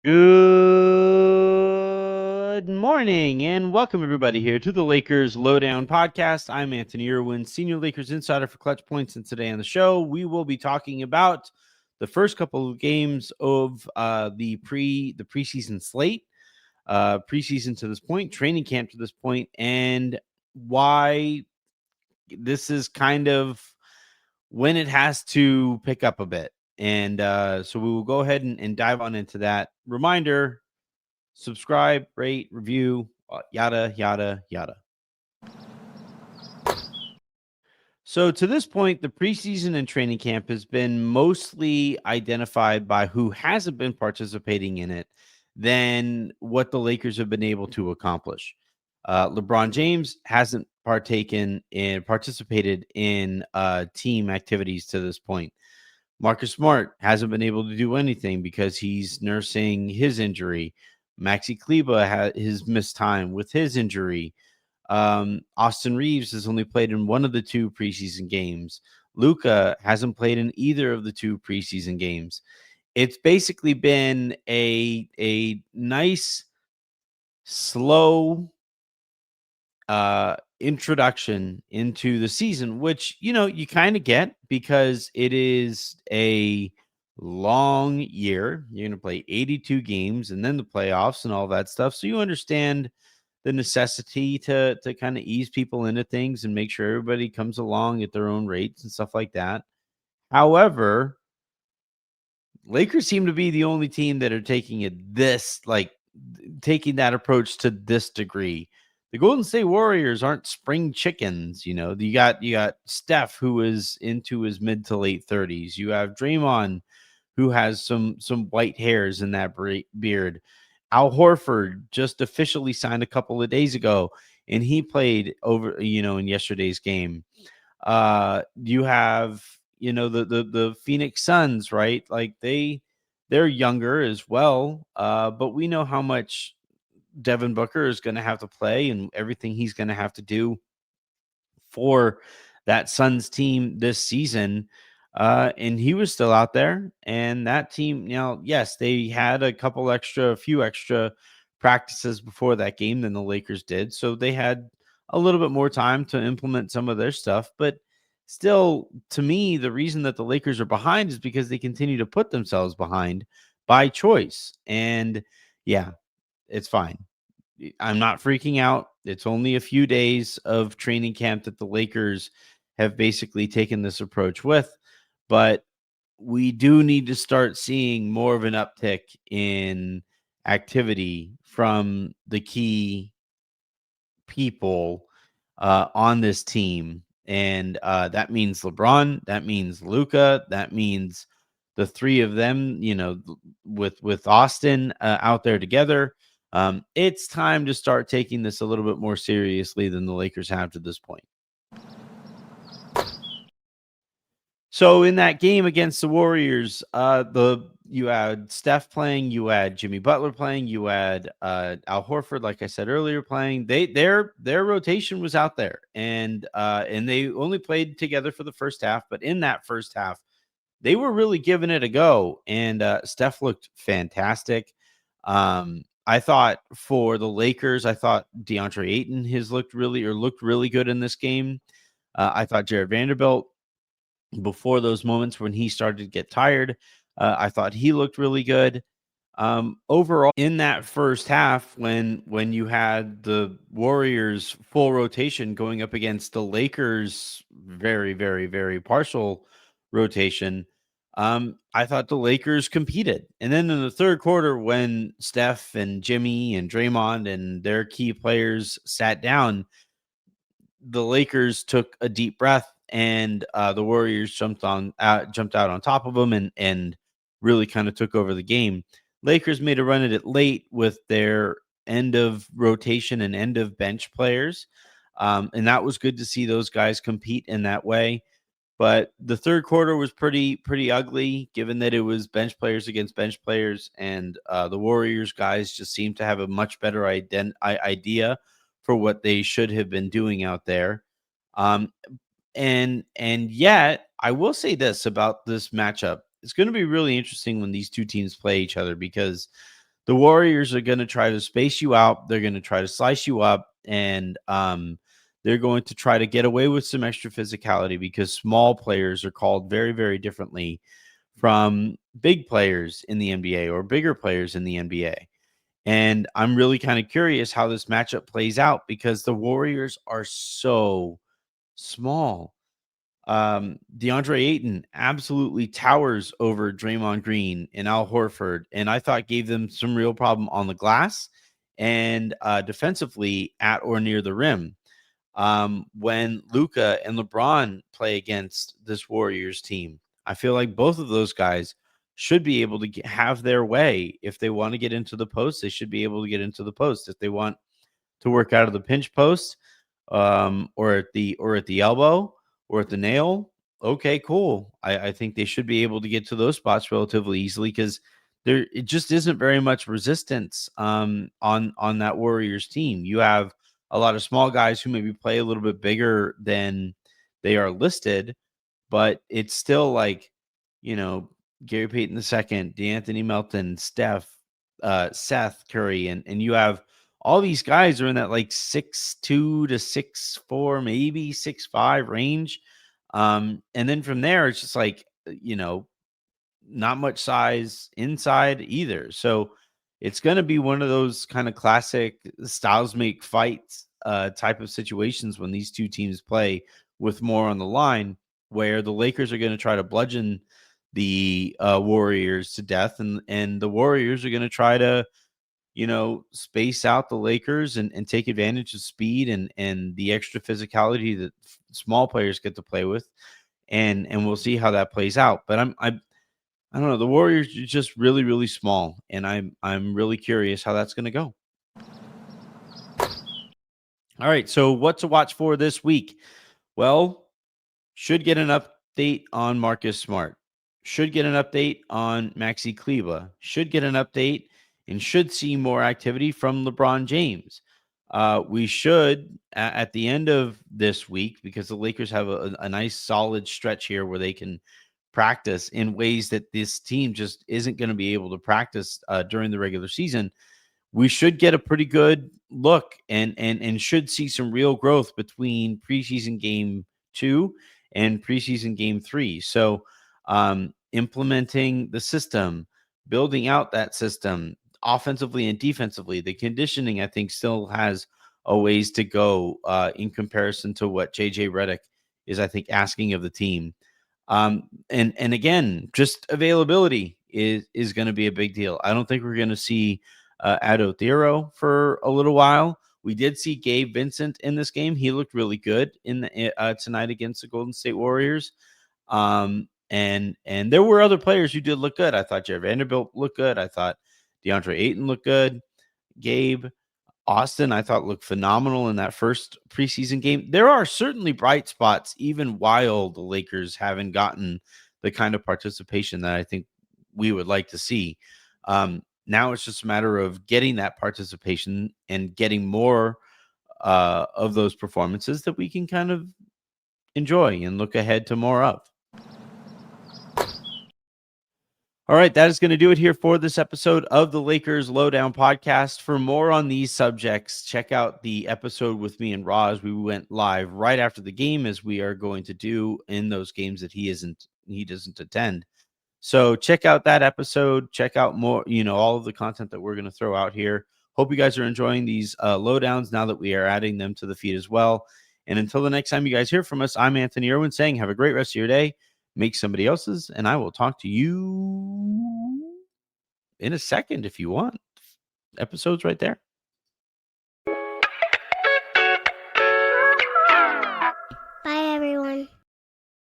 Good morning and welcome everybody here to the Lakers Lowdown Podcast. I'm Anthony Irwin, Senior Lakers Insider for Clutch Points, and today on the show we will be talking about the first couple of games of the preseason slate, preseason to this point, training camp to this point, and why this is kind of when it has to pick up a bit. And so we will go ahead and dive on into that. Reminder: subscribe, rate, review, yada, yada, yada. So to this point, the preseason and training camp has been mostly identified by who hasn't been participating in it than what the Lakers have been able to accomplish. LeBron James hasn't participated in team activities to this point. Marcus Smart hasn't been able to do anything because he's nursing his injury. Maxi Kleba has missed time with his injury. Austin Reeves has only played in one of the two preseason games. Luka hasn't played in either of the two preseason games. It's basically been a nice, slow introduction into the season, which you kind of get because it is a long year. You're going to play 82 games and then the playoffs and all that stuff. So you understand the necessity to kind of ease people into things and make sure everybody comes along at their own rates and stuff like that. However, Lakers seem to be the only team that are taking taking that approach to this degree. The Golden State Warriors aren't spring chickens, You got Steph, who is into his mid to late 30s. You have Draymond, who has some white hairs in that beard. Al Horford just officially signed a couple of days ago, and he played in yesterday's game. You have the Phoenix Suns, right? Like they're younger as well, but we know how much Devin Booker is going to have to play and everything he's going to have to do for that Suns team this season. And he was still out there. And that team, yes, they had a few extra practices before that game than the Lakers did. So they had a little bit more time to implement some of their stuff. But still, to me, the reason that the Lakers are behind is because they continue to put themselves behind by choice. And yeah, it's fine. I'm not freaking out. It's only a few days of training camp that the Lakers have basically taken this approach with, but we do need to start seeing more of an uptick in activity from the key people on this team. And that means LeBron, that means Luka, that means the three of them, with Austin out there together. It's time to start taking this a little bit more seriously than the Lakers have to this point. So in that game against the Warriors, you had Steph playing, you had Jimmy Butler playing, you had Al Horford, like I said earlier, playing. Their rotation was out there, and they only played together for the first half. But in that first half, they were really giving it a go, and Steph looked fantastic. I thought for the Lakers, I thought DeAndre Ayton looked really good in this game. I thought Jared Vanderbilt, before those moments when he started to get tired, I thought he looked really good. Overall, in that first half, when you had the Warriors full rotation going up against the Lakers very, very, very partial rotation, I thought the Lakers competed. And then in the third quarter, when Steph and Jimmy and Draymond and their key players sat down, the Lakers took a deep breath, and the Warriors jumped out on top of them and really kind of took over the game. Lakers made a run at it late with their end of rotation and end of bench players, and that was good to see those guys compete in that way. But the third quarter was pretty ugly, given that it was bench players against bench players, and the Warriors guys just seemed to have a much better idea for what they should have been doing out there. Um, and yet, I will say this about this matchup: it's going to be really interesting when these two teams play each other, because The Warriors are going to try to space you out. They're going to try to slice you up, and they're going to try to get away with some extra physicality because small players are called very, very differently from big players in the NBA or bigger players in the NBA. And I'm really kind of curious how this matchup plays out because the Warriors are so small. DeAndre Ayton absolutely towers over Draymond Green and Al Horford, and I thought gave them some real problem on the glass and defensively at or near the rim. When Luca and LeBron play against this Warriors team, I feel like both of those guys should be able to have their way. If they want to get into the post, they should be able to get into the post. If they want to work out of the pinch post, or at the elbow or at the nail. Okay, cool. I think they should be able to get to those spots relatively easily because there it just isn't very much resistance on that Warriors team. You have a lot of small guys who maybe play a little bit bigger than they are listed, but it's still like, you know, Gary Payton II, DeAnthony Melton, Seth Curry, and you have all these guys are in that like 6'2" to 6'4", maybe 6'5" range. And then from there, it's just like, not much size inside either. So it's going to be one of those kind of classic styles make fights type of situations when these two teams play with more on the line, where the Lakers are going to try to bludgeon the Warriors to death, and the Warriors are going to try to space out the Lakers and take advantage of speed and the extra physicality that small players get to play with, and we'll see how that plays out. But I don't know. The Warriors are just really, really small, and I'm really curious how that's going to go. All right, so what to watch for this week? Well, should get an update on Marcus Smart. Should get an update on Maxi Kleba. Should get an update and should see more activity from LeBron James. We should, at the end of this week, because the Lakers have a nice solid stretch here where they can practice in ways that this team just isn't going to be able to practice during the regular season. We should get a pretty good look and should see some real growth between preseason game 2 and preseason game 3. So implementing the system, building out that system offensively and defensively, the conditioning I think still has a ways to go in comparison to what JJ Redick is, I think, asking of the team. And again, just availability is going to be a big deal. I don't think we're going to see Ado Thero for a little while. We did see Gabe Vincent in this game. He looked really good in the tonight against the Golden State Warriors. And there were other players who did look good. I thought Jared Vanderbilt looked good. I thought DeAndre Ayton looked good. Gabe Austin, I thought, looked phenomenal in that first preseason game. There are certainly bright spots, even while the Lakers haven't gotten the kind of participation that I think we would like to see. Now it's just a matter of getting that participation and getting more of those performances that we can kind of enjoy and look ahead to more of. All right, that is going to do it here for this episode of the Lakers Lowdown Podcast. For more on these subjects, check out the episode with me and Roz. We went live right after the game, as we are going to do in those games that he doesn't attend. So check out that episode. Check out more, all of the content that we're going to throw out here. Hope you guys are enjoying these lowdowns now that we are adding them to the feed as well. And until the next time you guys hear from us, I'm Anthony Irwin saying have a great rest of your day. Make somebody else's, and I will talk to you in a second if you want. Episode's right there.